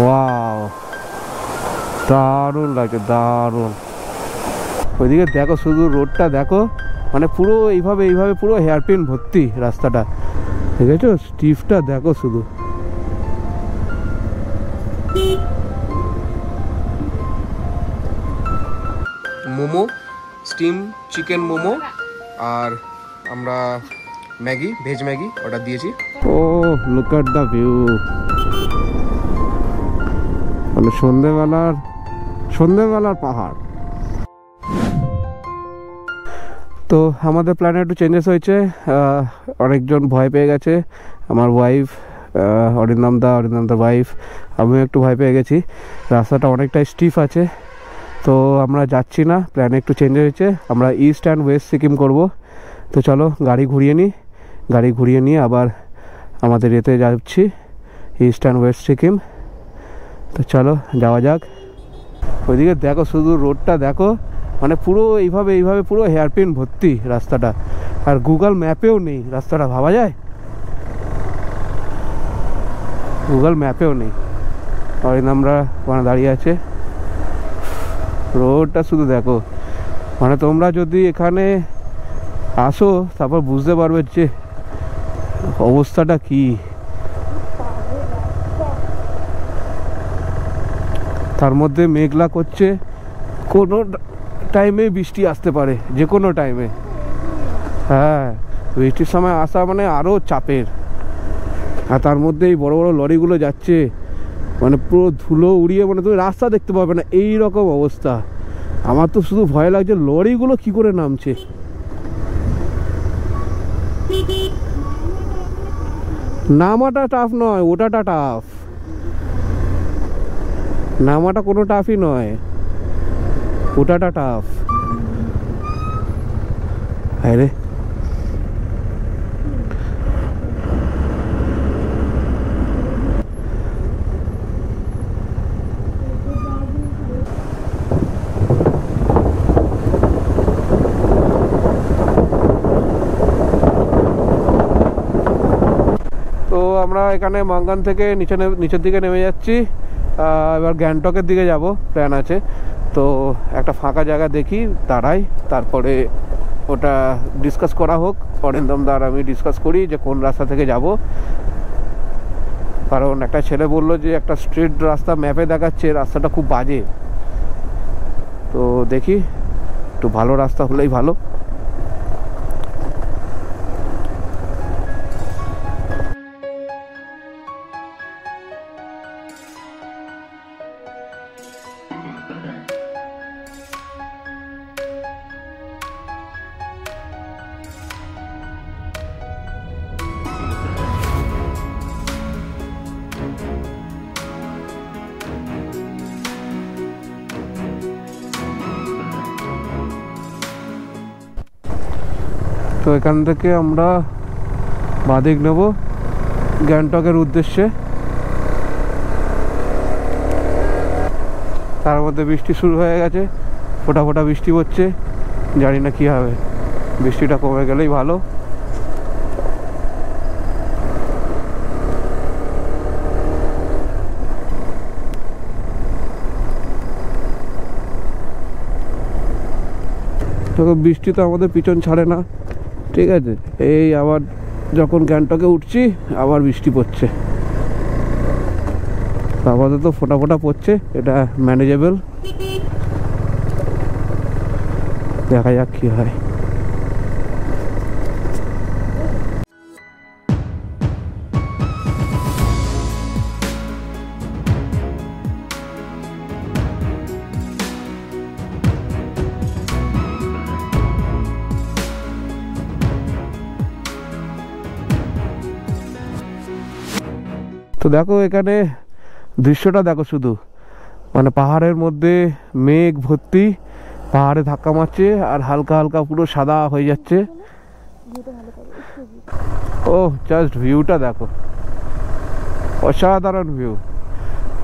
Wow, দারুণ লাগে, দারুণ। ওইদিকে দেখো শুধু রোডটা দেখো, মানে পুরো এইভাবে এইভাবে পুরো হেয়ারপিন ভর্তি রাস্তাটা, ঠিক আছে? স্টিফটা দেখো শুধু। মোমো, স্টিম চিকেন মোমো, আর আমরা ম্যাগি, ভেজ ম্যাগি অর্ডার দিয়েছি। ও লুক এট দ্য ভিউ, মানে সন্ধ্যেবেলার পাহাড়। তো আমাদের প্ল্যানে একটু চেঞ্জেস হয়েছে, অনেকজন ভয় পেয়ে গেছে। আমার ওয়াইফ, অরিন্দমদার ওয়াইফ, আমিও একটু ভয় পেয়ে গেছি। রাস্তাটা অনেকটাই স্টিফ আছে, তো আমরা যাচ্ছি না, প্ল্যান একটু চেঞ্জ হয়েছে। আমরা ইস্ট অ্যান্ড ওয়েস্ট সিকিম করব। তো চলো গাড়ি ঘুরিয়ে নিয়ে আবার আমাদের এতে যাচ্ছি, ইস্ট অ্যান্ড ওয়েস্ট সিকিম। তো চলো যাওয়া যাক। ওইদিকে দেখো শুধু রোডটা দেখো, মানে পুরো এইভাবে এইভাবে পুরো হেয়ারপিন ভর্তি রাস্তাটা, আর গুগল ম্যাপেও নেই রাস্তাটা, ভাবা যায়? গুগল ম্যাপেও নেই। আমরা ওখানে দাঁড়িয়ে আছে, রোডটা শুধু দেখো। মানে তোমরা যদি এখানে আসো তারপর বুঝতে পারবে যে অবস্থাটা কি। তার মধ্যে মেঘলা করছে, কোনো টাইমে বৃষ্টি আসতে পারে, যে কোনো টাইমে। হ্যাঁ, বৃষ্টির সময় আসা মানে আরও চাপের। আর তার মধ্যে এই বড় বড় লরিগুলো যাচ্ছে, মানে পুরো ধুলো উড়িয়ে, মানে তুমি রাস্তা দেখতে পাবে না, এই রকম অবস্থা। আমার তো শুধু ভয় লাগছে লরিগুলো কি করে নামছে। নামাটা টাফ নয়, ওটাটা টাফ। নামাটা কোনো টাফই নয়, ওটাটা টাফ। আরে তো আমরা এখানে মাঙ্গান থেকে নিচের দিকে নেমে যাচ্ছি। এবার গ্যাংটকের দিকে যাব, প্ল্যান আছে। তো একটা ফাঁকা জায়গা দেখি, দাঁড়াই, তারপরে ওটা ডিসকাস করা হোক। অরিন্দমদা আর আমি ডিসকাস করি যে কোন রাস্তা থেকে যাব। কারণ একটা ছেলে বললো যে একটা স্ট্রিট রাস্তা ম্যাপে দেখাচ্ছে, রাস্তাটা খুব বাজে। তো দেখি, একটু ভালো রাস্তা হলেই ভালো। তো এখান থেকে আমরা বাদিক নেব গ্যাংটকের উদ্দেশ্যে। তার মধ্যে বৃষ্টি শুরু হয়ে গেছে, ফোঁটা ফোঁটা বৃষ্টি হচ্ছে, জানি না কি হবে। বৃষ্টিটা কমে গেলেই ভালো। তো বৃষ্টি তো আমাদের পিছন ছাড়ে না, ঠিক আছে? এই আবার যখন গ্যাংটকে উঠছি আবার বৃষ্টি পড়ছে। আপাতত ফোঁটা ফোঁটা পড়ছে, এটা ম্যানেজেবল। দেখা যাক কি হয়। তো দেখো এখানে দৃশ্যটা দেখো শুধু, মানে পাহাড়ের মধ্যে মেঘ ভর্তি, পাহাড়ে ধাক্কা মারছে আর হালকা হালকা পুরো সাদা হয়ে যাচ্ছে। ও জাস্ট ভিউটা দেখো, অসাধারণ ভিউ।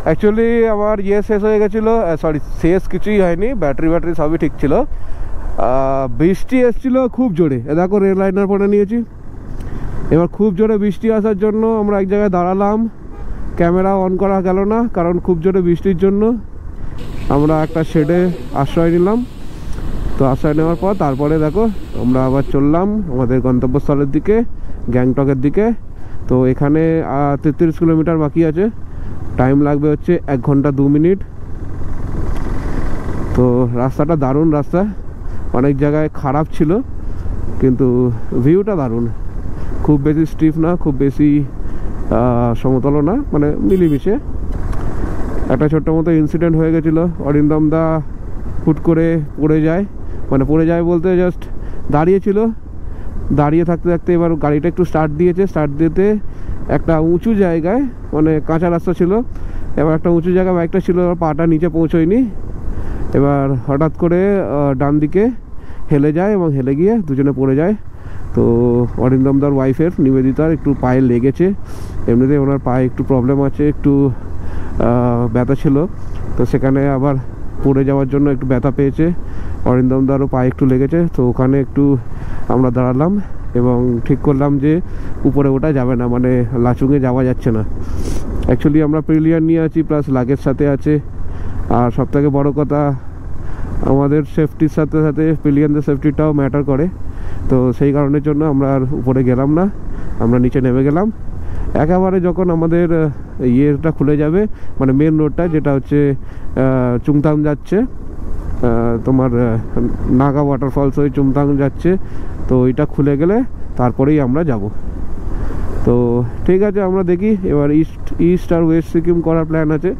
অ্যাকচুয়ালি আমার শেষ হয়ে গেছিলো, সরি শেষ কিছুই হয়নি, ব্যাটারি সবই ঠিক ছিল। বৃষ্টি এসেছিলো খুব জোরে, দেখো রেল লাইনার পরে নিয়েছি। এবার খুব জোরে বৃষ্টি আসার জন্য আমরা এক জায়গায় দাঁড়ালাম, ক্যামেরা অন করা গেল না, কারণ খুব জোরে বৃষ্টির জন্য। আমরা একটা শেডে আশ্রয় নিলাম। তো আশ্রয় নেওয়ার পর তারপরে দেখো আমরা আবার চললাম আমাদের গন্তব্যস্থলের দিকে, গ্যাংটকের দিকে। তো এখানে 33 কিলোমিটার বাকি আছে, টাইম লাগবে হচ্ছে 1 ঘন্টা 2 মিনিট। তো রাস্তাটা দারুণ রাস্তা, অনেক জায়গায় খারাপ ছিল কিন্তু ভিউটা দারুণ। খুব বেশি স্টিফ না, খুব বেশি সমতল না, মানে মিলিমিশে। একটা ছোট্ট মতো ইনসিডেন্ট হয়ে গেছিলো, অরিন্দম দা হুট করে পড়ে যায়, মানে পড়ে যায় বলতে জাস্ট দাঁড়িয়েছিল, দাঁড়িয়ে থাকতে থাকতে এবার গাড়িটা একটু স্টার্ট দিয়েছে, স্টার্ট দিতে একটা উঁচু জায়গায়, মানে কাঁচা রাস্তা ছিল, এবার একটা উঁচু জায়গায় বাইকটা ছিল, এবার পাটা নিচে পৌঁছয়নি। এবার হঠাৎ করে ডান দিকে হেলে যায় এবং হেলে গিয়ে দুজনে পড়ে যায়। তো অরিন্দমদার ওয়াইফের, নিবেদিতার একটু পায়ে লেগেছে, এমনিতে ওনার পায়ে একটু প্রবলেম আছে, একটু ব্যথা ছিল, তো সেখানে আবার পড়ে যাওয়ার জন্য একটু ব্যথা পেয়েছে। অরিন্দমদারও পায়ে একটু লেগেছে, তো ওখানে একটু আমরা দাঁড়ালাম এবং ঠিক করলাম যে উপরে ওঠা যাবে না, মানে লাচুংয়ে যাওয়া যাচ্ছে না। অ্যাকচুয়ালি আমরা প্রিলিয়ান নিয়ে আছি, প্লাস লাগেজ সাথে আছে, আর সবথেকে বড় কথা আমাদের সেফটির সাথে সাথে প্রিলিয়ানদের সেফটিটাও ম্যাটার করে। তো সেই কারণের জন্য আমরা আর উপরে গেলাম না, আমরা নিচে নেমে গেলাম। একেবারে যখন আমাদের ইয়েটা খুলে যাবে, মানে মেন রোডটা যেটা হচ্ছে চুংথাং যাচ্ছে, তোমার নাগা ওয়াটারফলস ওই চুংথাং যাচ্ছে, তো ওইটা খুলে গেলে তারপরেই আমরা যাব। তো ঠিক আছে, আমরা দেখি এবার ইস্ট আর ওয়েস্ট সিকিম করার প্ল্যান আছে।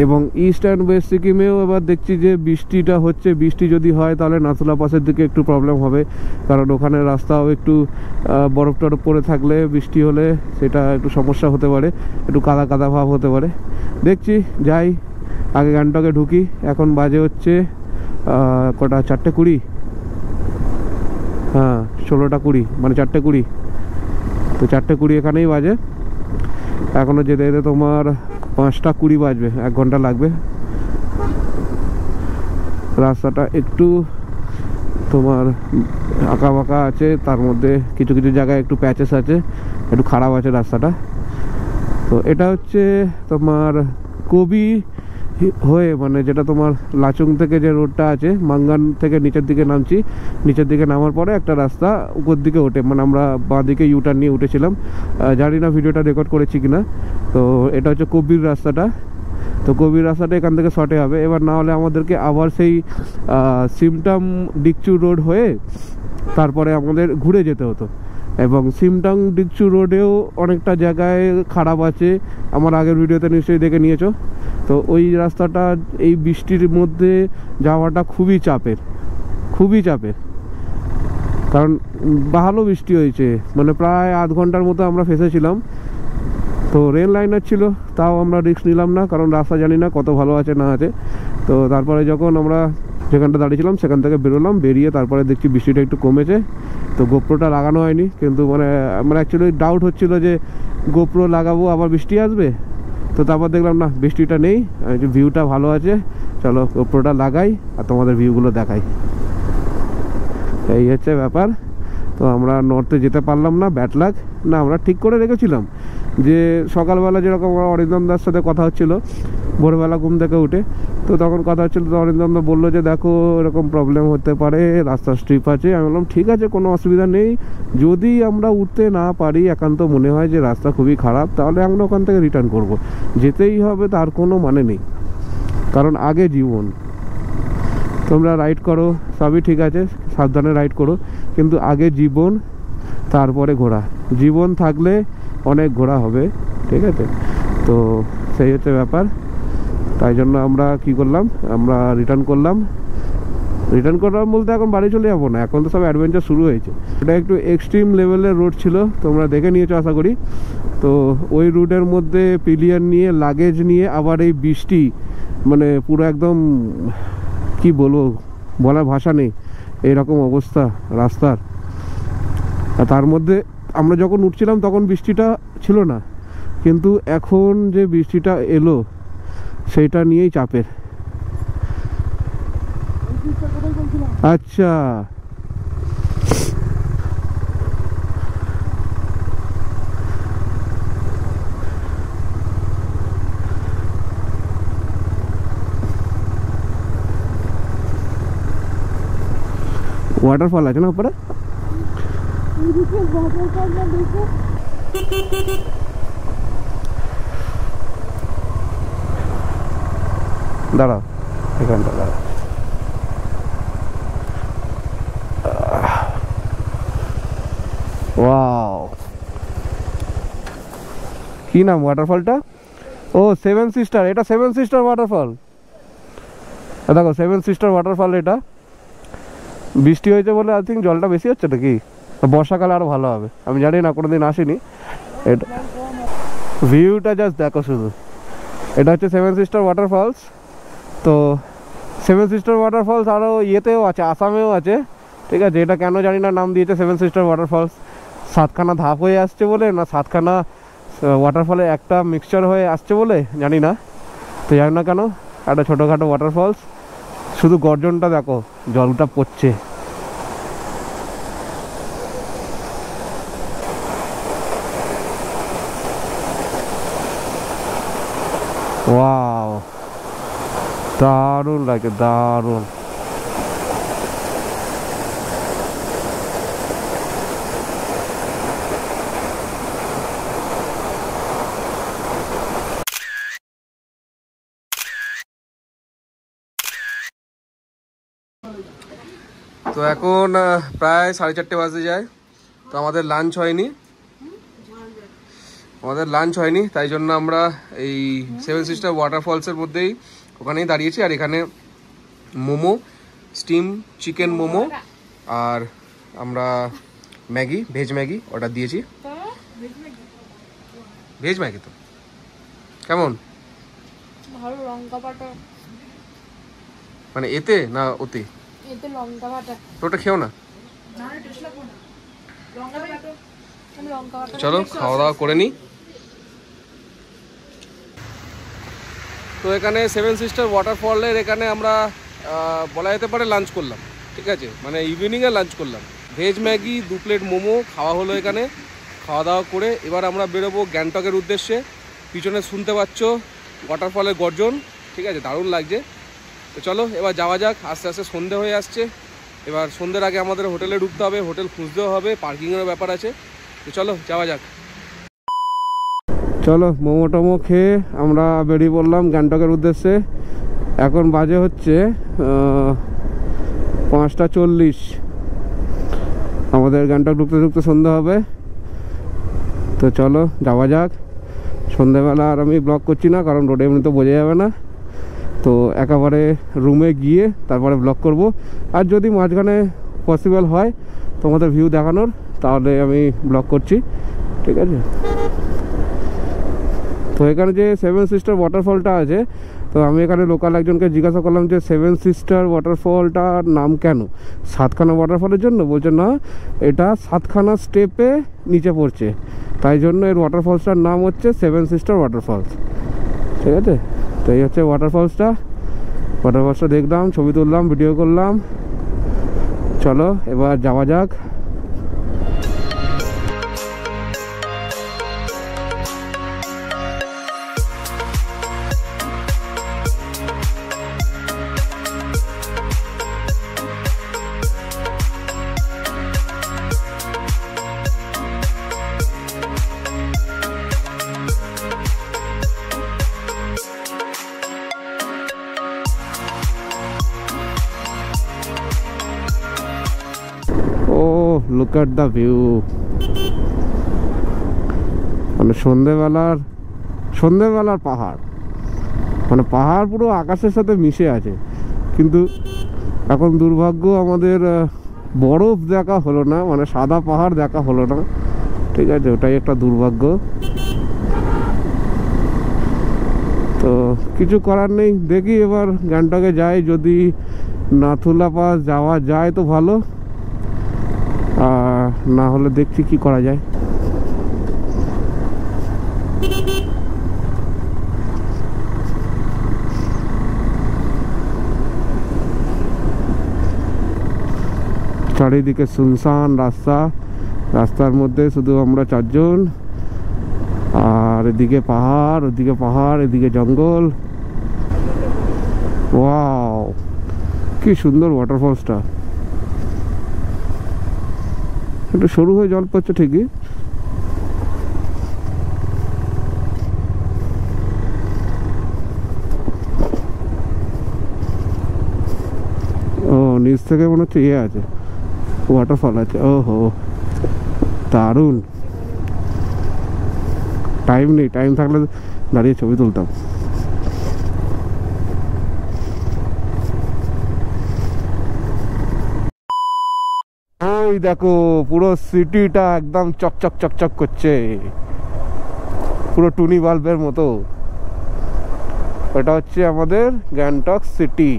এবং ইস্ট অ্যান্ড ওয়েস্ট সিকিমেও এবার দেখছি যে বৃষ্টিটা হচ্ছে, বৃষ্টি যদি হয় তাহলে নাথুলা পাসের দিকে একটু প্রবলেম হবে, কারণ ওখানে রাস্তাও একটু বরফ টরফ পড়ে থাকলে বৃষ্টি হলে সেটা একটু সমস্যা হতে পারে, একটু কাদা কাদা ভাব হতে পারে। দেখছি, যাই আগে গ্যাংটকে ঢুকি। এখন বাজে হচ্ছে কটা, 4:20, হ্যাঁ 16:20, মানে 4:20। তো 4:20 এখানেই বাজে, এখনও যেতে যেতে তোমার 5:20 বাজবে, 1 ঘন্টা লাগবে। রাস্তাটা একটু তোমার আঁকা বাঁকা আছে, তার মধ্যে কিছু কিছু জায়গায় একটু প্যাচেস আছে, একটু খারাপ আছে রাস্তাটা। তো এটা হচ্ছে তোমার কবি হয়ে, মানে যেটা তোমার লাচুং থেকে যে রোডটা আছে, মাঙ্গান থেকে নিচের দিকে নামছি, নিচের দিকে নামার পরে একটা রাস্তা উপর দিকে ওঠে, মানে আমরা বাঁ দিকে ইউটার্ন নিয়ে উঠেছিলাম, জানি না ভিডিওটা রেকর্ড করেছি কিনা। তো এটা হচ্ছে কবির রাস্তাটা। তো কবির রাস্তাটা এখান থেকে শর্টে হবে, এবার না হলে আমাদেরকে আবার সেই সিমটাম ডিকচু রোড হয়ে তারপরে আমাদের ঘুরে যেতে হতো। এবং সিমটাং ডিকচু রোডেও অনেকটা জায়গায় খারাপ আছে, আমার আগের ভিডিওতে নিশ্চয়ই দেখে নিয়েছো। তো ওই রাস্তাটা এই বৃষ্টির মধ্যে যাওয়াটা খুবই চাপের, খুবই চাপের, কারণ ভালো বৃষ্টি হয়েছে, মানে প্রায় আধ ঘন্টার মতো আমরা ফেসেছিলাম। তো রেল লাইনার ছিল, তাও আমরা রিস্ক নিলাম না, কারণ রাস্তা জানি না কত ভালো আছে না আছে। তো তারপরে যখন আমরা যেখানটা দাঁড়িয়েছিলাম সেখান থেকে বেরোলাম, বেরিয়ে তারপরে দেখছি বৃষ্টিটা একটু কমেছে। তো গোপ্রোটা লাগানো হয়নি, কিন্তু মানে আমার অ্যাকচুয়ালি ডাউট হচ্ছিল যে গোপ্রো লাগাবো আবার বৃষ্টি আসবে। তো তারপর দেখলাম না, বৃষ্টিটা নেই, ভিউটা ভালো আছে, চলো গোপ্রোটা লাগাই আর তোমাদের ভিউগুলো দেখাই। এই হচ্ছে ব্যাপার। তো আমরা নর্থে যেতে পারলাম না, ব্যাড লাক। না, আমরা ঠিক করে রেখেছিলাম যে সকালবেলা যেরকম অরিন্দমদার সাথে কথা হচ্ছিল, ভোরবেলা ঘুম থেকে উঠে, তো তখন কথা হচ্ছিল, তো অরিন্দমদা বললো যে দেখো এরকম প্রবলেম হতে পারে, রাস্তা স্ট্রিপ আছে। আমি বললাম ঠিক আছে, কোনো অসুবিধা নেই, যদি আমরা উঠতে না পারি, একান্ত মনে হয় যে রাস্তা খুবই খারাপ, তাহলে আমরা ওখান থেকে রিটার্ন করব, যেতেই হবে, তার কোনো মানে নেই, কারণ আগে জীবন। তোমরা রাইড করো, সবই ঠিক আছে, সাবধানে রাইড করো, কিন্তু আগে জীবন, তারপরে ঘোরা। জীবন থাকলে অনেক ঘোরা হবে, ঠিক আছে? তো সেই হচ্ছে ব্যাপার। তাই জন্য আমরা কি করলাম, আমরা রিটার্ন করলাম বলতে এখন বাড়ি চলে যাবো না, এখন তো সব অ্যাডভেঞ্চার শুরু হয়েছে। এটা একটু এক্সট্রিম লেভেলের রোড ছিল, তোমরা দেখে নিয়েছো আশা করি। তো ওই রুটের মধ্যে পিলিয়ন নিয়ে, লাগেজ নিয়ে, আবার এই বৃষ্টি, মানে পুরো একদম কি বলবো, বলার ভাষা নেই, এইরকম অবস্থা রাস্তার। আর তার মধ্যে আমরা যখন উঠছিলাম তখন বৃষ্টিটা ছিল না, কিন্তু এখন যে বৃষ্টিটা এলো সেইটা নিয়েই চাপের। আচ্ছা, ওয়াটারফল আছে না উপরে? দাঁড়াও, এখানটা দাঁড়াও। ওয়াও, কি নাম ওয়াটারফলটা? ও সেভেন সিস্টার। এটা সেভেন সিস্টার ওয়াটারফল। দেখো সেভেন সিস্টার ওয়াটারফল। এটা বৃষ্টি হয়েছে বলে আই থিঙ্ক জলটা বেশি হচ্ছে নাকি, বর্ষাকালে আরো ভালো হবে। আমি জানি না, কোনোদিন আসিনি। এটা ভিউটা জাস্ট দেখো শুধু। এটা হচ্ছে সেভেন সিস্টার ওয়াটারফলস। তো সেভেন সিস্টার ওয়াটারফলস আরও ইয়েতেও আছে, আসামেও আছে। ঠিক আছে, এটা কেন জানি না নাম দিয়েছে সেভেন সিস্টার ওয়াটারফলস। সাতখানা ধাপ হয়ে আসছে বলে, না সাতখানা ওয়াটারফলে একটা মিক্সচার হয়ে আসছে বলে জানি না। তো জানি না কেন, একটা ছোটোখাটো ওয়াটারফলস। শুধু গর্জনটা দেখো, জলটা পড়ছে। ওয়াও, দারুণ লাগে, দারুণ। তো এখন প্রায় 4:30 বাজে যায়। তো আমাদের লাঞ্চ হয়নি, তাই জন্য আমরা এই সেভেন সিস্টার ওয়াটারফলসের মধ্যেই ওখানেই দাঁড়িয়েছি। আর এখানে মোমো, স্টিম চিকেন মোমো, আর আমরা ম্যাগি, ভেজ ম্যাগি অর্ডার দিয়েছি। ভেজ ম্যাগি তো কেমন? ভালো, লঙ্কা বাটা। মানে এতে না ওতে? এতে লঙ্কা বাটা। ওটা খেও না। চলো খাওয়া দাওয়া করে নিই। তো এখানে সেভেন সিস্টার ওয়াটারফলের এখানে আমরা বলা যেতে পারে লাঞ্চ করলাম। ঠিক আছে, মানে ইভিনিংয়ে লাঞ্চ করলাম। ভেজ ম্যাগি, 2 প্লেট মোমো খাওয়া হলো এখানে। খাওয়া দাওয়া করে এবার আমরা বেরোবো গ্যাংটকের উদ্দেশ্যে। পিছনে শুনতে পাচ্ছ ওয়াটারফলের গর্জন। ঠিক আছে, দারুণ লাগছে। তো চলো এবার যাওয়া যাক। আস্তে আস্তে সন্ধে হয়ে আসছে। এবার সন্ধ্যের আগে আমাদের হোটেলে ঢুকতে হবে, হোটেল খুঁজতেও হবে, পার্কিংয়েরও ব্যাপার আছে। তো চলো যাওয়া যাক। চলো মোমো টোমো খেয়ে আমরা বেরিয়ে পড়লাম গ্যাংটকের উদ্দেশ্যে। এখন বাজে হচ্ছে 5:40। আমাদের গ্যাংটক ঢুকতে সন্ধ্যা হবে। তো চলো যাওয়া যাক। সন্ধ্যেবেলা আর আমি ব্লগ করছি না, কারণ রোডে এমনি তো বোঝা যাবে না। তো একেবারে রুমে গিয়ে তারপরে ব্লগ করব। আর যদি মাঝখানে পসিবল হয় তোমাদের ভিউ দেখানোর, তাহলে আমি ব্লগ করছি। ঠিক আছে, তো এখানে যে সেভেন সিস্টার ওয়াটারফলটা আছে, তো আমি এখানে লোকাল একজনকে জিজ্ঞাসা করলাম যে সেভেন সিস্টার ওয়াটারফলটার নাম কেন? 7খানা ওয়াটারফলের জন্য? বলছে না, এটা 7খানা স্টেপে নিচে পড়ছে, তাই জন্য এর ওয়াটারফলসটার নাম হচ্ছে সেভেন সিস্টার ওয়াটারফলস। ঠিক আছে, তো এই হচ্ছে ওয়াটারফলসটা দেখলাম, ছবি তুললাম, ভিডিও করলাম। চলো এবার যাওয়া যাক। Look at the view. মানে সন্ধেবেলার পাহাড়, মানে পাহাড় পুরো আকাশের সাথে মিশে আছে। কিন্তু এখন দুর্ভাগ্য আমাদের বরফ দেখা হলো না, মানে সাদা পাহাড় দেখা হলো না। ঠিক আছে, ওটাই একটা দুর্ভাগ্য। তো কিছু করার নেই, দেখি এবার গ্যাংটকে যাই। যদি নাথুলা পাস যাওয়া যায় তো ভালো, না হলে দেখছি কি করা যায়। চারিদিকে শুনশান রাস্তার মধ্যে শুধু আমরা 4 জন। আর এদিকে পাহাড়, ওদিকে পাহাড়, এদিকে জঙ্গল। ওয়াও, কি সুন্দর ওয়াটারফলসটা। একটু সরু হয়ে জল পড়ছে ঠিকই, ও নিচ থেকে মনে হচ্ছে ইয়ে আছে, ওয়াটারফল আছে। ওহো দারুণ, টাইম নেই, টাইম থাকলে দাঁড়িয়ে ছবি তুলতাম। ওই দেখো পুরো সিটিটা একদম চকচক চকচক করছে, পুরো টুনি বাল্বের মতো। এটা হচ্ছে আমাদের গ্যাংটক সিটি।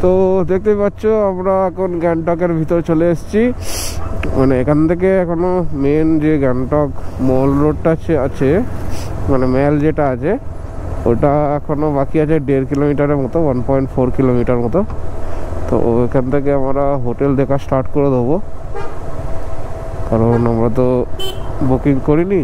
তো দেখতে পাচ্ছ আমরা এখন গ্যাংটকের ভিতরে চলে এসেছি। মানে এখান থেকে এখনো মেন যে গ্যাংটক মল রোডটা আছে, মানে মেল যেটা আছে ওটা এখনো বাকি আছে 1.5 কিলোমিটারের মতো, 1.4 কিলোমিটার মতো। তো এখান থেকে আমরা হোটেল দেখা স্টার্ট করে দেবো, কারণ আমরা তো বুকিং করিনি।